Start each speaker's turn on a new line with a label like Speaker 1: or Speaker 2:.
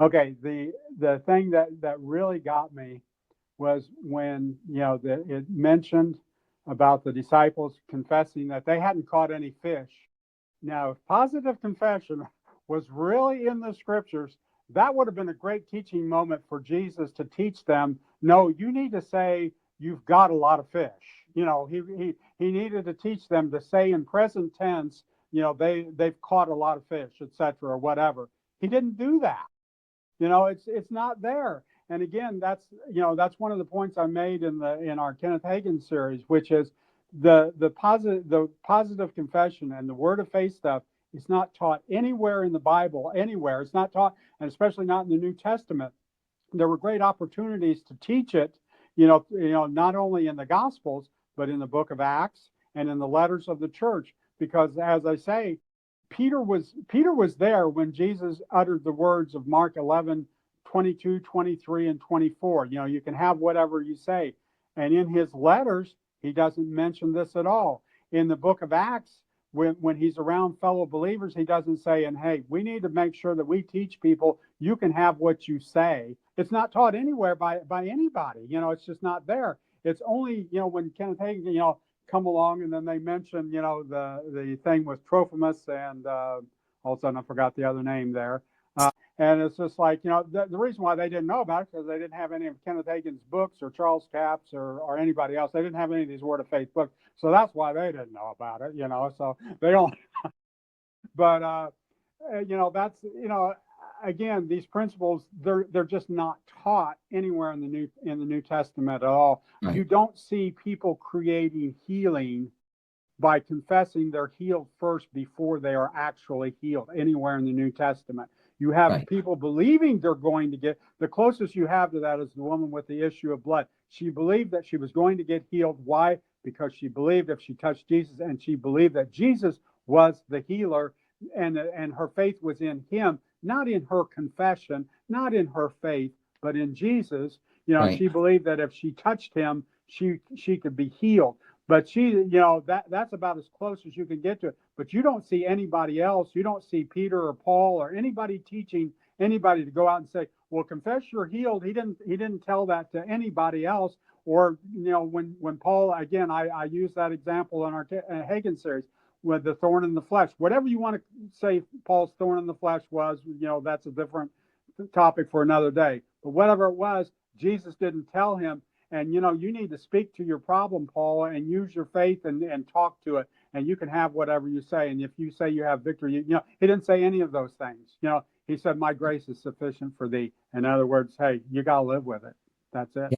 Speaker 1: Okay, the thing that really got me was when it mentioned about the disciples confessing that they hadn't caught any fish. Now, if positive confession was really in the scriptures, that would have been a great teaching moment for Jesus to teach them. No, you need to say you've got a lot of fish. He needed to teach them to say in present tense, they've caught a lot of fish, etc., or whatever. He didn't do that. It's not there. And again, that's one of the points I made in our Kenneth Hagin series, which is the positive confession and the word of faith stuff is not taught anywhere in the Bible, anywhere. It's not taught, and especially not in the New Testament. There were great opportunities to teach it, not only in the Gospels, but in the book of Acts and in the letters of the church. Because as I say, Peter was there when Jesus uttered the words of Mark 11, 22, 23, and 24. You can have whatever you say. And in his letters, he doesn't mention this at all. In the book of Acts, when he's around fellow believers, he doesn't say, and hey, we need to make sure that we teach people you can have what you say. It's not taught anywhere by anybody. It's just not there. It's only, when Kenneth Hagin, come along, and then they mention, the thing with Trophimus, and all of a sudden I forgot the other name there. And it's just like, the reason why they didn't know about it because they didn't have any of Kenneth Hagin's books or Charles Capps or anybody else. They didn't have any of these Word of Faith books, so that's why they didn't know about it. So they don't. But that's again, these principles, they're just not taught anywhere in the New Testament at all.
Speaker 2: Right.
Speaker 1: You don't see people creating healing by confessing they're healed first before they are actually healed anywhere in the New Testament. You have
Speaker 2: Right.
Speaker 1: people believing they're going to get, the closest you have to that is the woman with the issue of blood. She believed that she was going to get healed. Why? Because she believed if she touched Jesus, and she believed that Jesus was the healer, and her faith was in him, not in her confession, not in her faith, but in Jesus.
Speaker 2: Right.
Speaker 1: She believed that if she touched him, she could be healed. But that's about as close as you can get to it. But you don't see anybody else. You don't see Peter or Paul or anybody teaching anybody to go out and say, well, confess you're healed. He didn't tell that to anybody else. Or, when Paul, again, I use that example in our Hagin series with the thorn in the flesh. Whatever you want to say Paul's thorn in the flesh was, that's a different topic for another day. But whatever it was, Jesus didn't tell him. And, you need to speak to your problem, Paul, and use your faith and talk to it. And you can have whatever you say. And if you say you have victory, he didn't say any of those things. He said, my grace is sufficient for thee. In other words, hey, you got to live with it. That's it.